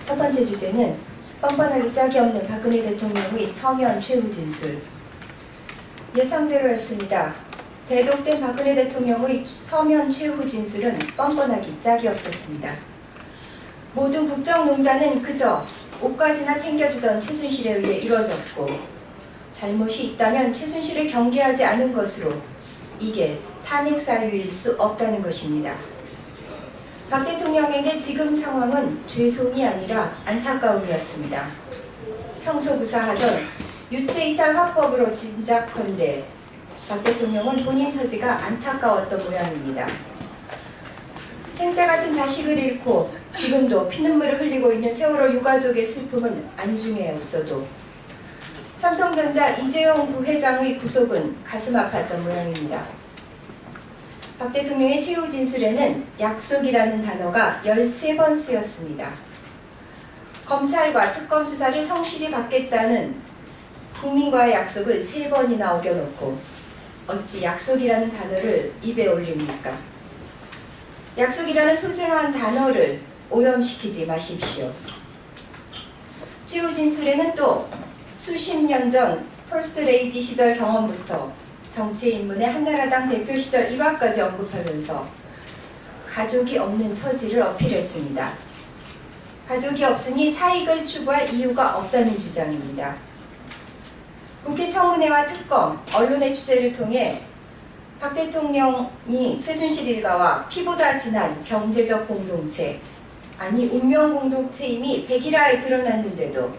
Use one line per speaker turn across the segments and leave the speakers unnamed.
첫 번째 주제는 뻔뻔하기 짝이 없는 박근혜 대통령의 서면 최후 진술. 예상대로였습니다. 대독된 박근혜 대통령의 서면 최후 진술은 뻔뻔하기 짝이 없었습니다. 모든 국정농단은 그저 옷까지나 챙겨주던 최순실에 의해 이루어졌고, 잘못이 있다면 최순실을 경계하지 않은 것으로 이게 탄핵 사유일 수 없다는 것입니다. 박 대통령에게 지금 상황은 죄송이 아니라 안타까움이었습니다. 평소 구사하던 유체이탈 화법으로 짐작컨대 박 대통령은 본인 처지가 안타까웠던 모양입니다. 생때 같은 자식을 잃고 지금도 피눈물을 흘리고 있는 세월호 유가족의 슬픔은 안중에 없어도 삼성전자 이재용 부회장의 구속은 가슴 아팠던 모양입니다. 박 대통령의 최후 진술에는 약속이라는 단어가 13번 쓰였습니다. 검찰과 특검 수사를 성실히 받겠다는 국민과의 약속을 3번이나 어겨놓고 어찌 약속이라는 단어를 입에 올립니까? 약속이라는 소중한 단어를 오염시키지 마십시오. 최후 진술에는 또 수십 년 전 퍼스트레이디 시절 경험부터 정치에 입문해 한나라당 대표 시절 일화까지 언급하면서 가족이 없는 처지를 어필했습니다. 가족이 없으니 사익을 추구할 이유가 없다는 주장입니다. 국회 청문회와 특검, 언론의 취재를 통해 박 대통령이 최순실 일가와 피보다 진한 경제적 공동체, 아니 운명 공동체임이 백일화에 드러났는데도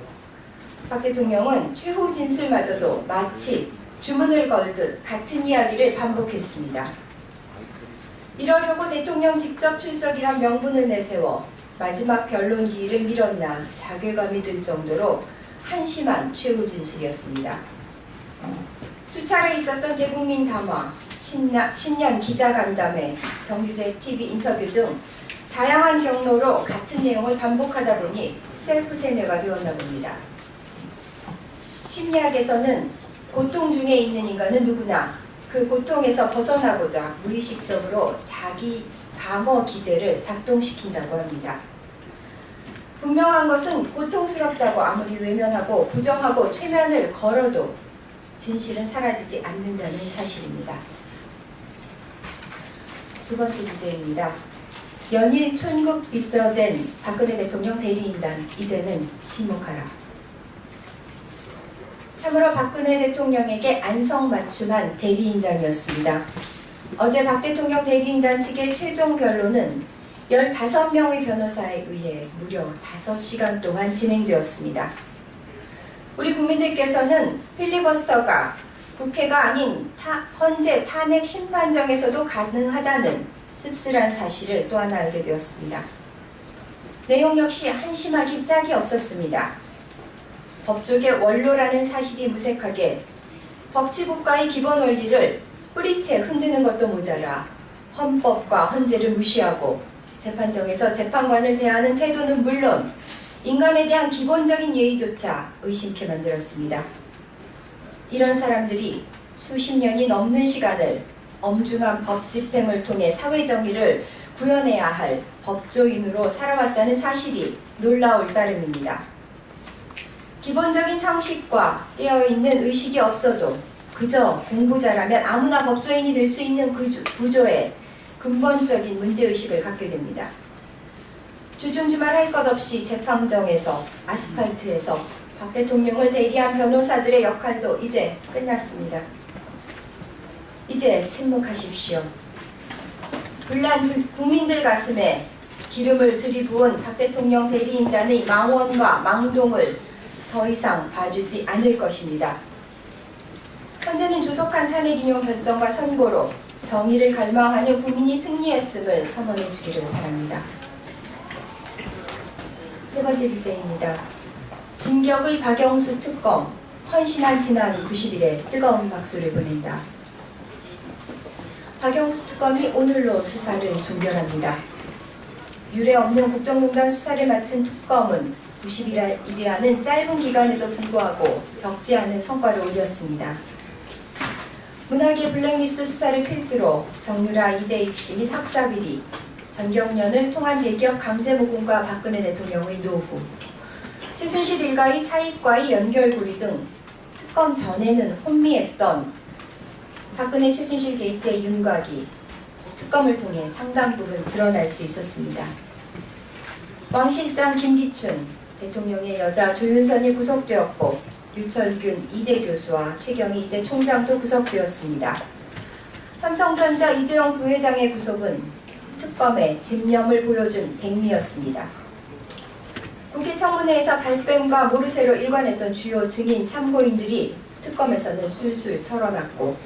박 대통령은 최후 진술마저도 마치 주문을 걸듯 같은 이야기를 반복했습니다. 이러려고 대통령 직접 출석이란 명분을 내세워 마지막 변론 기일을 미뤘나 자괴감이 들 정도로 한심한 최후 진술이었습니다. 수차례 있었던 대국민 담화, 신년 기자간담회, 정규제 TV 인터뷰 등 다양한 경로로 같은 내용을 반복하다 보니 셀프 세뇌가 되었나 봅니다. 심리학에서는 고통 중에 있는 인간은 누구나 그 고통에서 벗어나고자 무의식적으로 자기 방어 기제를 작동시킨다고 합니다. 분명한 것은 고통스럽다고 아무리 외면하고 부정하고 최면을 걸어도 진실은 사라지지 않는다는 사실입니다. 두 번째 주제입니다. 연일 촌국 비서된 박근혜 대통령 대리인단, 이제는 침묵하라. 참으로 박근혜 대통령에게 안성맞춤한 대리인단이었습니다. 어제 박 대통령 대리인단 측의 최종 변론은 15명의 변호사에 의해 무려 5시간 동안 진행되었습니다. 우리 국민들께서는 필리버스터가 국회가 아닌 헌재 탄핵 심판정에서도 가능하다는 씁쓸한 사실을 또 하나 알게 되었습니다. 내용 역시 한심하기 짝이 없었습니다. 법조계 원로라는 사실이 무색하게 법치국가의 기본 원리를 뿌리채 흔드는 것도 모자라 헌법과 헌재를 무시하고 재판정에서 재판관을 대하는 태도는 물론 인간에 대한 기본적인 예의조차 의심케 만들었습니다. 이런 사람들이 수십 년이 넘는 시간을 엄중한 법 집행을 통해 사회정의를 구현해야 할 법조인으로 살아왔다는 사실이 놀라울 따름입니다. 기본적인 상식과 깨어있는 의식이 없어도 그저 공부 잘하면 아무나 법조인이 될 수 있는 그 구조에 근본적인 문제의식을 갖게 됩니다. 주중주말 할 것 없이 재판정에서 아스팔트에서 박 대통령을 대리한 변호사들의 역할도 이제 끝났습니다. 이제 침묵하십시오. 불난 국민들 가슴에 기름을 들이부은 박 대통령 대리인단의 망언과 망동을 더 이상 봐주지 않을 것입니다. 현재는 조속한 탄핵 인용 결정과 선고로 정의를 갈망하는 국민이 승리했음을 선언해 주기를 바랍니다. 세 번째 주제입니다. 진격의 박영수 특검, 헌신한 지난 90일에 뜨거운 박수를 보낸다. 박영수 특검이 오늘로 수사를 종결합니다. 유례 없는 국정농단 수사를 맡은 특검은 90일이라는 짧은 기간에도 불구하고 적지 않은 성과를 올렸습니다. 문학의 블랙리스트 수사를 필두로 정유라 2대 입시 및 학사비리, 전경련을 통한 대기업 강제모금과 박근혜 대통령의 노후, 최순실 일가의 사익과의 연결고리 등 특검 전에는 혼미했던 박근혜 최순실 게이트의 윤곽이 특검을 통해 상당 부분 드러날 수 있었습니다. 왕 실장 김기춘, 대통령의 여자 조윤선이 구속되었고 유철균 이대 교수와 최경희 이대 총장도 구속되었습니다. 삼성전자 이재용 부회장의 구속은 특검의 집념을 보여준 백미였습니다. 국회 청문회에서 발뺌과 모르쇠로 일관했던 주요 증인 참고인들이 특검에서는 술술 털어놨고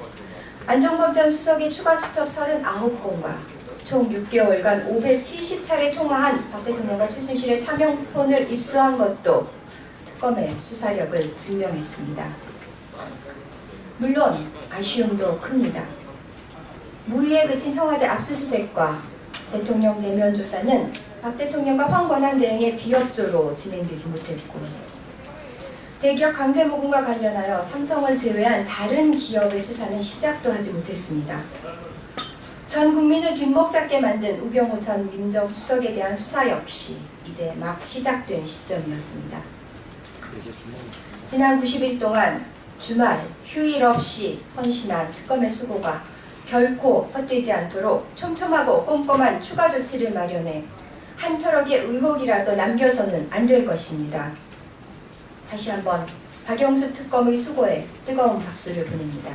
안종범 전 수석의 추가 수첩 39건과 총 6개월간 570차례 통화한 박 대통령과 최순실의 차명폰을 입수한 것도 특검의 수사력을 증명했습니다. 물론 아쉬움도 큽니다. 무의에 그친 청와대 압수수색과 대통령 대면 조사는 박 대통령과 황권한 대행의 비협조로 진행되지 못했고 대기업 강제모금과 관련하여 삼성을 제외한 다른 기업의 수사는 시작도 하지 못했습니다. 전 국민을 뒷목 잡게 만든 우병우 전 민정수석에 대한 수사 역시 이제 막 시작된 시점이었습니다. 지난 90일 동안 주말, 휴일 없이 헌신한 특검의 수고가 결코 헛되지 않도록 촘촘하고 꼼꼼한 추가 조치를 마련해 한 터럭의 의혹이라도 남겨서는 안 될 것입니다. 다시 한번 박영수 특검의 수고에 뜨거운 박수를 보냅니다.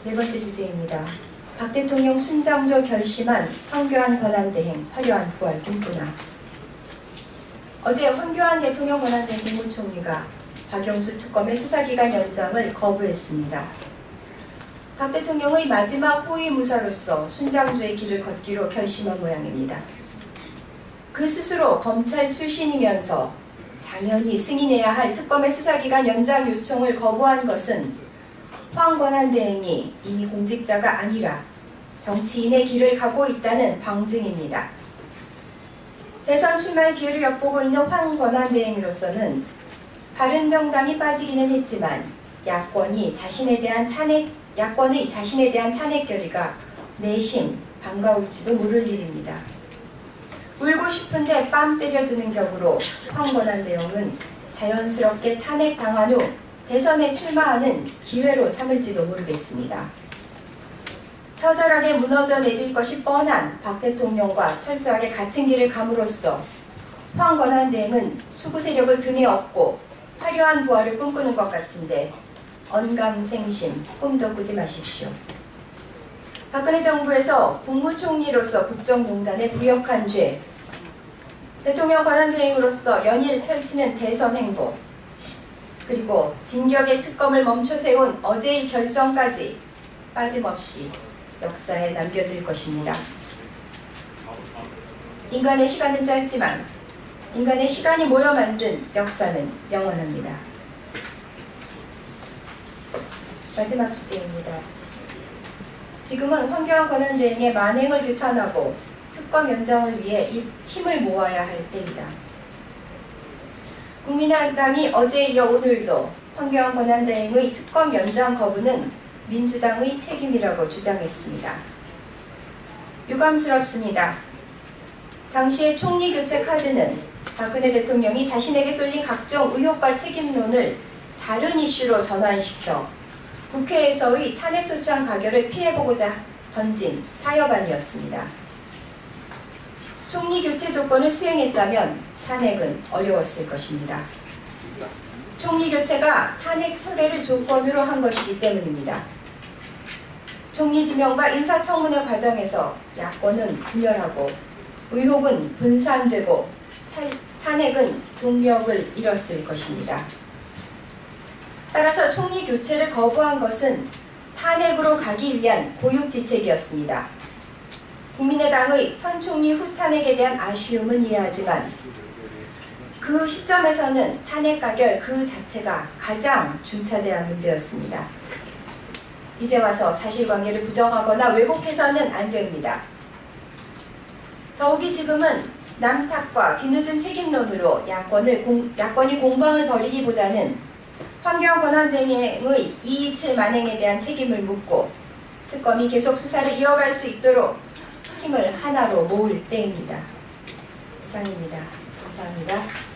네 번째 주제입니다. 박 대통령 순장조 결심한 황교안 권한대행 화려한 부활 꿈꾸나. 어제 황교안 대통령 권한대행 국무총리가 박영수 특검의 수사기간 연장을 거부했습니다. 박 대통령의 마지막 호위무사로서 순장조의 길을 걷기로 결심한 모양입니다. 그 스스로 검찰 출신이면서 당연히 승인해야 할 특검의 수사기간 연장 요청을 거부한 것은 황 권한대행이 이미 공직자가 아니라 정치인의 길을 가고 있다는 방증입니다. 대선 출마의 기회를 엿보고 있는 황 권한대행으로서는 바른정당이 빠지기는 했지만 야권의 자신에 대한 탄핵 결의가 내심 반가울지도 모를 일입니다. 울고 싶은데 뺨 때려주는 격으로 황 권한대행은 자연스럽게 탄핵당한 후 대선에 출마하는 기회로 삼을지도 모르겠습니다. 처절하게 무너져 내릴 것이 뻔한 박 대통령과 철저하게 같은 길을 감으로써 황 권한대행은 수구 세력을 등에 업고 화려한 부활을 꿈꾸는 것 같은데 언감생심 꿈도 꾸지 마십시오. 박근혜 정부에서 국무총리로서 국정농단에 부역한 죄, 대통령 권한대행으로서 연일 펼치는 대선 행보, 그리고 진격의 특검을 멈춰 세운 어제의 결정까지 빠짐없이 역사에 남겨질 것입니다. 인간의 시간은 짧지만 인간의 시간이 모여 만든 역사는 영원합니다. 마지막 주제입니다. 지금은 황교안 권한대행의 만행을 규탄하고 특검 연장을 위해 힘을 모아야 할 때입니다. 국민의당이 어제에 이어 오늘도 황교안 권한대행의 특검 연장 거부는 민주당의 책임이라고 주장했습니다. 유감스럽습니다. 당시의 총리 교체 카드는 박근혜 대통령이 자신에게 쏠린 각종 의혹과 책임론을 다른 이슈로 전환시켜 국회에서의 탄핵소추안 가결을 피해보고자 던진 타협안이었습니다. 총리 교체 조건을 수행했다면 탄핵은 어려웠을 것입니다. 총리 교체가 탄핵 철회를 조건으로 한 것이기 때문입니다. 총리 지명과 인사청문회 과정에서 야권은 분열하고 의혹은 분산되고 탄핵은 동력을 잃었을 것입니다. 따라서 총리 교체를 거부한 것은 탄핵으로 가기 위한 고육지책이었습니다. 국민의당의 선 총리 후 탄핵에 대한 아쉬움은 이해하지만 그 시점에서는 탄핵 가결 그 자체가 가장 중차대한 문제였습니다. 이제 와서 사실관계를 부정하거나 왜곡해서는 안 됩니다. 더욱이 지금은 남탓과 뒤늦은 책임론으로 야권이 공방을 벌이기보다는 황교안 권한대행의 이의치 만행에 대한 책임을 묻고 특검이 계속 수사를 이어갈 수 있도록 힘을 하나로 모을 때입니다. 이상입니다. 감사합니다.